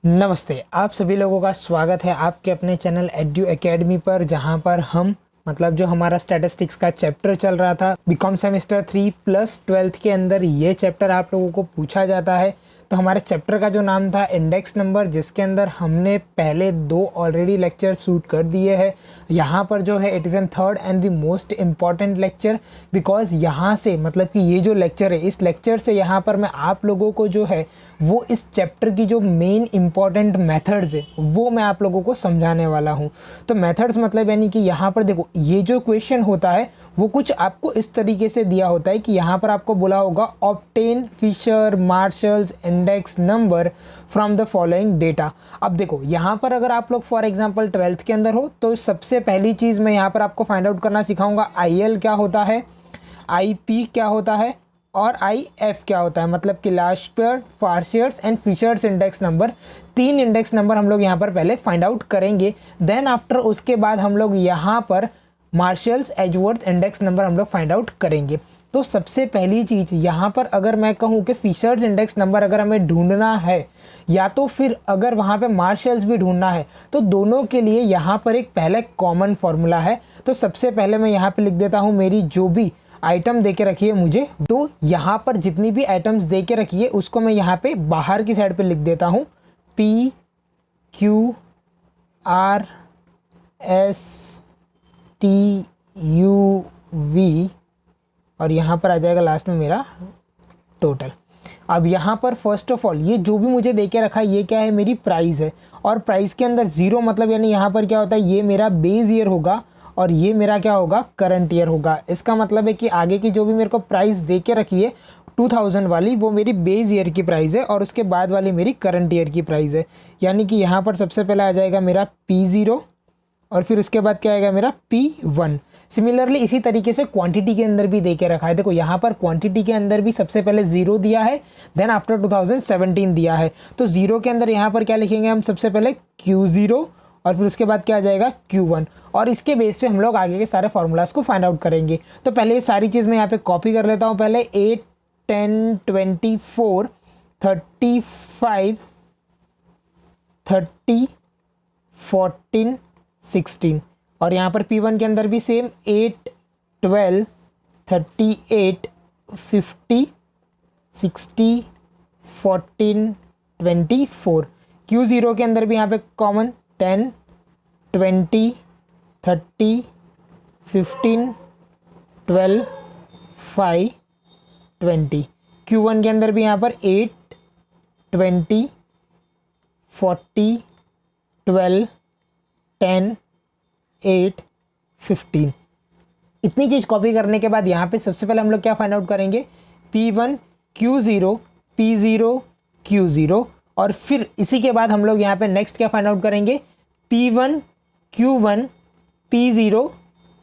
नमस्ते, आप सभी लोगों का स्वागत है आपके अपने चैनल एड्यू एकेडमी पर, जहां पर हम जो हमारा स्टैटिस्टिक्स का चैप्टर चल रहा था बीकॉम सेमेस्टर 3 प्लस 12th के अंदर ये चैप्टर आप लोगों को पूछा जाता है। तो हमारे चैप्टर का जो नाम था इंडेक्स नंबर, जिसके अंदर हमने पहले 2 ऑलरेडी लेक्चर शूट कर दिए हैं। यहाँ पर जो है it is an third and the most important lecture, because यहाँ से कि ये जो लेक्चर है, इस लेक्चर से यहाँ पर मैं आप लोगों को जो है वो इस चैप्टर की जो मेन इंपॉर्टेंट मेथड्स है वो मैं आप लोगों को समझाने वाला हूँ। तो मेथड्स यानी कि यहाँ पर देखो, ये जो क्वेश्चन होता है वो कुछ आपको इस तरीके से दिया होता है कि यहाँ पर आपको बोला होगा obtain Fisher Marshall's index number from the following data. अब देखो यहाँ पर अगर आप लोग फॉर एग्जांपल 12th के अंदर हो तो सबसे पहली चीज़ मैं यहाँ पर आपको फाइंड आउट करना सिखाऊंगा IL क्या होता है, IP क्या होता है और IF क्या होता है, मतलब कि लार्जर, फार्शियर्स and Fisher's index number. 3 index number हम लोग यहाँ पर पहले फाइंड आउट करेंगे। देन आफ्टर उसके बाद हम लोग यहाँ पर मार्शल्स एजवर्थ इंडेक्स नंबर हम लोग फाइंड आउट करेंगे। तो सबसे पहली चीज़ यहाँ पर अगर मैं कहूँ कि फिशर्स इंडेक्स नंबर अगर हमें ढूंढना है या तो फिर अगर वहाँ पे मार्शल्स भी ढूंढना है, तो दोनों के लिए यहाँ पर एक पहले कॉमन फॉर्मूला है। तो सबसे पहले मैं यहाँ पे लिख देता हूँ मेरी जो भी आइटम दे के रखी है मुझे, तो यहाँ पर जितनी भी आइटम्स दे के रखी है उसको मैं यहाँ पे बाहर की साइड पे लिख देता हूँ P Q R S T U V और यहाँ पर आ जाएगा लास्ट में मेरा टोटल। अब यहाँ पर फर्स्ट ऑफ ऑल ये जो भी मुझे दे के रखा है ये क्या है, मेरी प्राइस है। और प्राइस के अंदर 0 यानी यहाँ पर क्या होता है, ये मेरा बेस ईयर होगा और ये मेरा क्या होगा, करंट ईयर होगा। इसका मतलब है कि आगे की जो भी मेरे को प्राइस दे के रखी है 2000 वाली, वो मेरी बेस ईयर की प्राइस है और उसके बाद वाली मेरी करंट ईयर की प्राइस है। यानी कि यहाँ पर सबसे पहले आ जाएगा मेरा P0 और फिर उसके बाद क्या आएगा मेरा P1। सिमिलरली इसी तरीके से क्वांटिटी के अंदर भी दे के रखा है। देखो यहाँ पर क्वांटिटी के अंदर भी सबसे पहले 0 दिया है, देन आफ्टर 2017 दिया है। तो 0 के अंदर यहाँ पर क्या लिखेंगे हम, सबसे पहले Q0 और फिर उसके बाद क्या आ जाएगा Q1, और इसके बेस पे हम लोग आगे के सारे फार्मूलाज को फाइंड आउट करेंगे। तो पहले ये सारी चीज़ मैं यहाँ पे कॉपी कर लेता हूँ। पहले 8, 10, 24, 35, 30, 14, 16 और यहाँ पर P1 के अंदर भी सेम 8, 12, 38, 50, 60, 14, 24। Q0 के अंदर भी यहाँ पे कॉमन 10, 20, 30, 15, 12, 5, 20। Q1 के अंदर भी यहाँ पर 8, 20, 40, 12, 10, 8, 15। इतनी चीज़ कॉपी करने के बाद यहाँ पे सबसे पहले हम लोग क्या फाइंड आउट करेंगे, P1 Q0, P0 Q0 और फिर इसी के बाद हम लोग यहाँ पे नेक्स्ट क्या फाइंड आउट करेंगे, P1 Q1 P0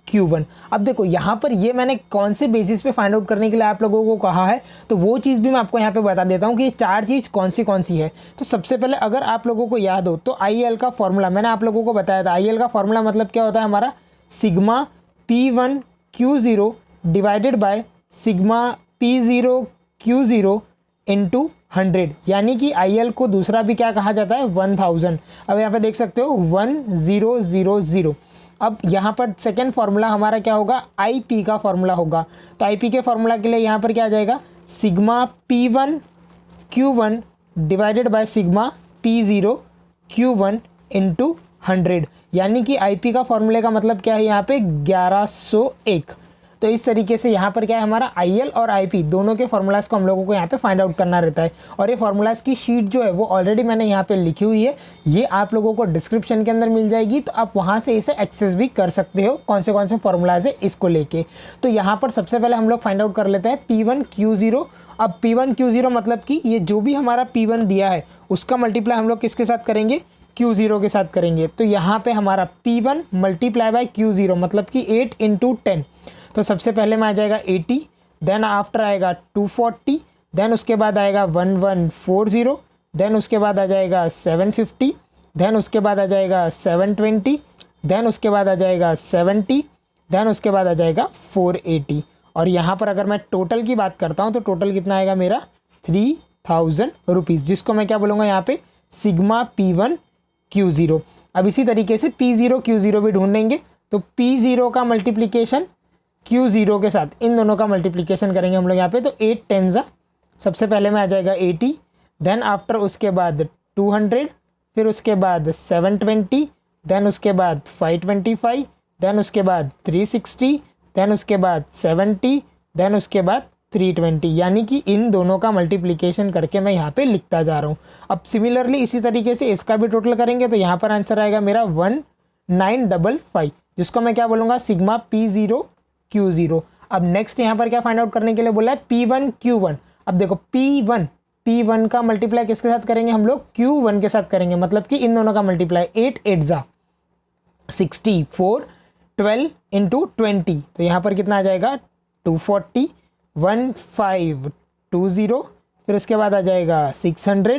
Q1। अब देखो यहाँ पर ये मैंने कौन से बेसिस पे फाइंड आउट करने के लिए आप लोगों को कहा है, तो वो चीज़ भी मैं आपको यहाँ पे बता देता हूँ कि ये 4 चीज़ कौन सी है। तो सबसे पहले अगर आप लोगों को याद हो तो IL का फॉर्मूला मैंने आप लोगों को बताया था। IL का फॉर्मूला मतलब क्या होता है हमारा, sigma P1 Q0 divided by sigma P0 Q0 into 100, यानी कि IL को दूसरा भी क्या कहा जाता है, 1000। अब यहाँ पे देख सकते हो 1000। अब यहाँ पर सेकेंड फार्मूला हमारा क्या होगा, IP का फार्मूला होगा। तो IP के फार्मूला के लिए यहाँ पर क्या आ जाएगा, sigma P1 Q1 divided by sigma P0 Q1 into 100, यानी कि IP का फार्मूले का मतलब क्या है यहाँ पे 1101। तो इस तरीके से यहाँ पर क्या है, हमारा IL और IP दोनों के फार्मूलाज को हम लोगों को यहाँ पे फाइंड आउट करना रहता है। और ये फार्मूलाज की शीट जो है वो ऑलरेडी मैंने यहाँ पे लिखी हुई है, ये आप लोगों को डिस्क्रिप्शन के अंदर मिल जाएगी, तो आप वहाँ से इसे एक्सेस भी कर सकते हो कौन से फार्मूलाज है इसको लेके। तो यहाँ पर सबसे पहले हम लोग फाइंड आउट कर लेते हैं P1 Q0। अब P1 Q0 मतलब कि ये जो भी हमारा P1 दिया है उसका मल्टीप्लाई हम लोग किसके साथ करेंगे, Q0 के साथ करेंगे। तो यहाँ पे हमारा P1 मल्टीप्लाई बाय Q0 मतलब कि 8 इंटू 10। तो सबसे पहले में आ जाएगा 80, देन आफ्टर आएगा 240, देन उसके बाद आएगा 1140, देन उसके बाद आ जाएगा 750, देन उसके बाद आ जाएगा 720, देन उसके बाद आ जाएगा 70, देन उसके बाद आ जाएगा 480। और यहाँ पर अगर मैं टोटल की बात करता हूँ तो टोटल कितना आएगा मेरा 3000 रुपीज़, जिसको मैं क्या बोलूँगा यहाँ पे सिग्मा P1 Q0। अब इसी तरीके से P0 Q0 भी ढूंढेंगे, तो P0 का मल्टीप्लिकेशन Q0 के साथ, इन दोनों का मल्टीप्लिकेशन करेंगे हम लोग यहाँ पे, तो 8 10 सबसे पहले में आ जाएगा 80, देन आफ्टर उसके बाद 200, फिर उसके बाद 720, देन उसके बाद 525, देन उसके बाद 360, देन उसके बाद 70, देन उसके बाद 320, यानी कि इन दोनों का मल्टीप्लिकेशन करके मैं यहाँ पे लिखता जा रहा हूँ। अब सिमिलरली इसी तरीके से इसका भी टोटल करेंगे, तो यहाँ पर आंसर आएगा मेरा 1955, जिसको मैं क्या बोलूँगा, सिग्मा P0 Q0। अब नेक्स्ट यहाँ पर क्या फाइंड आउट करने के लिए बोला है, P1 Q1। अब देखो P1 का मल्टीप्लाई किसके साथ करेंगे हम लोग, Q1 के साथ करेंगे, मतलब कि इन दोनों का मल्टीप्लाई 8 8 जा 64, 12 इंटू 20, तो यहाँ पर कितना आ जाएगा 240, 1520, फिर उसके बाद आ जाएगा 600,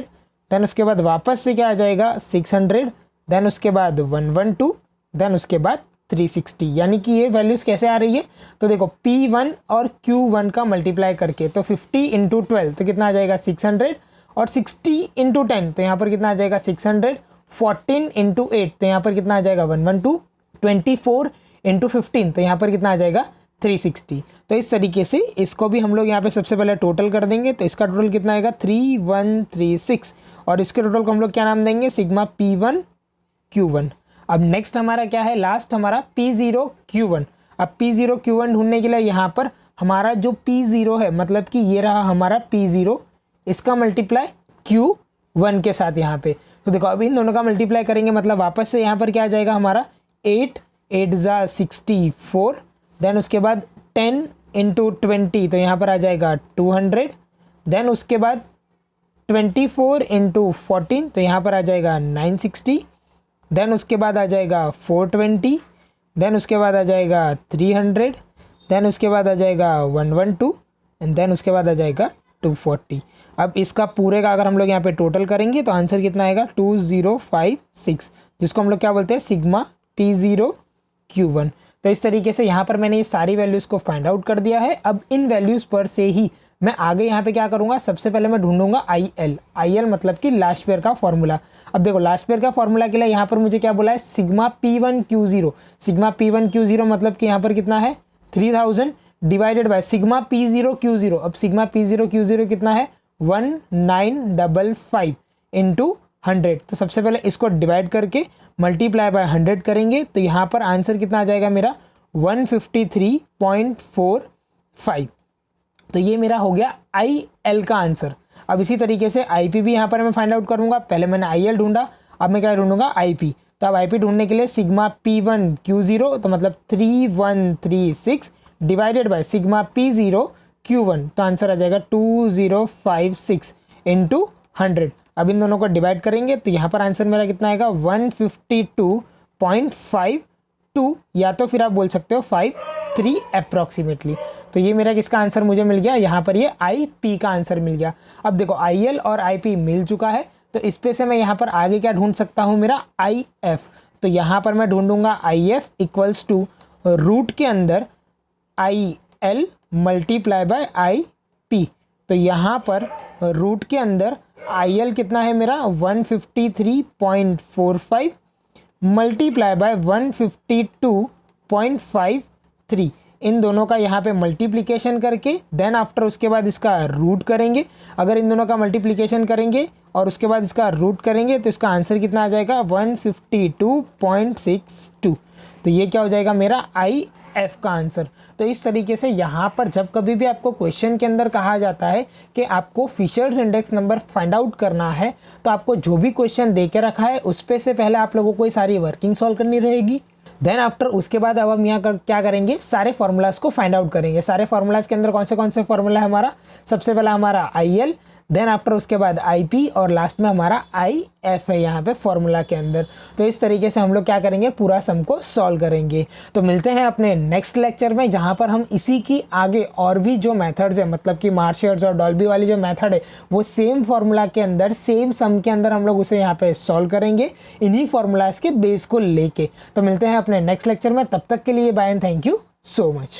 देन उसके बाद वापस से क्या आ जाएगा 600, देन उसके बाद 112, देन उसके बाद 360, यानी कि ये वैल्यूज़ कैसे आ रही है, तो देखो P1 और Q1 का मल्टीप्लाई करके, तो 50 इंटू 12 तो कितना आ जाएगा 600, और 60 इंटू 10 तो यहाँ पर कितना आ जाएगा 600, 14 इंटू 8 तो यहाँ पर कितना आ जाएगा 112, 24 इंटू 15 तो यहाँ पर कितना आ जाएगा 360। तो इस तरीके से इसको भी हम लोग यहाँ पे सबसे पहले टोटल कर देंगे, तो इसका टोटल कितना आएगा 3136, और इसके टोटल को हम लोग क्या नाम देंगे, सिग्मा P1 Q1। अब नेक्स्ट हमारा क्या है, लास्ट हमारा P0 Q1। अब P0 Q1 ढूंढने के लिए यहाँ पर हमारा जो P0 है, मतलब कि ये रहा हमारा P0, इसका मल्टीप्लाई Q1 के साथ यहाँ पे, तो देखो अब इन दोनों का मल्टीप्लाई करेंगे, मतलब वापस से यहाँ पर क्या आ जाएगा हमारा 8 8 जा 64, देन उसके बाद 10 इंटू 20 तो यहाँ पर आ जाएगा 200, देन उसके बाद 24 इंटू 14 तो यहाँ पर आ जाएगा 960, देन उसके बाद आ जाएगा 420, देन उसके बाद आ जाएगा 300, देन उसके बाद आ जाएगा 112, एंड देन उसके बाद आ जाएगा 240। अब इसका पूरे का अगर हम लोग यहाँ पे टोटल करेंगे तो आंसर कितना आएगा 2056, जिसको हम लोग क्या बोलते हैं, सिग्मा P0 Q1। तो इस तरीके से यहाँ पर मैंने ये सारी वैल्यूज़ को फाइंड आउट कर दिया है। अब इन वैल्यूज़ पर से ही मैं आगे यहाँ पे क्या करूँगा, सबसे पहले मैं ढूंढूंगा IL मतलब कि लास्ट पेयर का फॉर्मूला। अब देखो लास्ट पेयर का फॉर्मूला के लिए यहाँ पर मुझे क्या बोला है, sigma P1 Q0। Sigma P1 Q0 मतलब कि यहाँ पर कितना है 3000 divided by sigma P0 Q0। अब सिग्मा P0 Q0 कितना है 1955 इंटू 100। तो सबसे पहले इसको डिवाइड करके मल्टीप्लाई बाय 100 करेंगे, तो यहाँ पर आंसर कितना आ जाएगा मेरा 153.45। तो ये मेरा हो गया IL का आंसर। अब इसी तरीके से IP भी यहाँ पर मैं फाइंड आउट करूँगा। पहले मैंने IL ढूंढा, अब मैं क्या ढूंढूंगा IP। तो अब IP ढूंढने के लिए सिग्मा P1 Q0 तो मतलब 3136 divided by sigma P0 Q1 तो आंसर आ जाएगा 2056 इंटू 100। अब इन दोनों को डिवाइड करेंगे तो यहाँ पर आंसर मेरा कितना आएगा 152.52, या तो फिर आप बोल सकते हो 53 अप्रॉक्सीमेटली। तो ये मेरा किसका आंसर मुझे मिल गया, यहाँ पर ये IP का आंसर मिल गया। अब देखो IL और IP मिल चुका है, तो इस पे से मैं यहाँ पर आगे क्या ढूंढ सकता हूँ, मेरा IF। तो यहाँ पर मैं ढूंढूंगा IF इक्वल्स टू रूट के अंदर IL मल्टीप्लाई बाय IP। तो यहाँ पर रूट के अंदर IL कितना है मेरा 153.45 मल्टीप्लाई बाय 152.53। इन दोनों का यहाँ पे मल्टीप्लिकेशन करके देन आफ्टर उसके बाद इसका रूट करेंगे। अगर इन दोनों का मल्टीप्लिकेशन करेंगे और उसके बाद इसका रूट करेंगे तो इसका आंसर कितना आ जाएगा 152.62। तो ये क्या हो जाएगा मेरा IF का आंसर। तो इस तरीके से यहाँ पर जब कभी भी आपको क्वेश्चन के अंदर कहा जाता है कि आपको Fisher's index number find out करना है, तो आपको जो भी क्वेश्चन दे के रखा है उस पे से पहले आप लोगों को ये सारी वर्किंग सॉल्व करनी रहेगी। देन आफ्टर उसके बाद अब हम यहाँ क्या करेंगे, सारे फॉर्मूलाज को फाइंड आउट करेंगे। सारे फॉर्मूलाज के अंदर कौन से फॉर्मूला है हमारा, सबसे पहला हमारा IL, देन आफ्टर उसके बाद IP और लास्ट में हमारा IF है यहाँ पे फॉर्मूला के अंदर। तो इस तरीके से हम लोग क्या करेंगे, पूरा सम को सॉल्व करेंगे। तो मिलते हैं अपने नेक्स्ट लेक्चर में, जहाँ पर हम इसी की आगे और भी जो मेथड्स है, मतलब कि मार्शियर्स और डॉल्बी वाली जो मेथड है, वो सेम फॉर्मूला के अंदर सेम सम के अंदर हम लोग उसे यहाँ पे सॉल्व करेंगे इन्हीं फॉर्मूलाज के बेस को लेके। तो मिलते हैं अपने नेक्स्ट लेक्चर में, तब तक के लिए bye and thank you so much.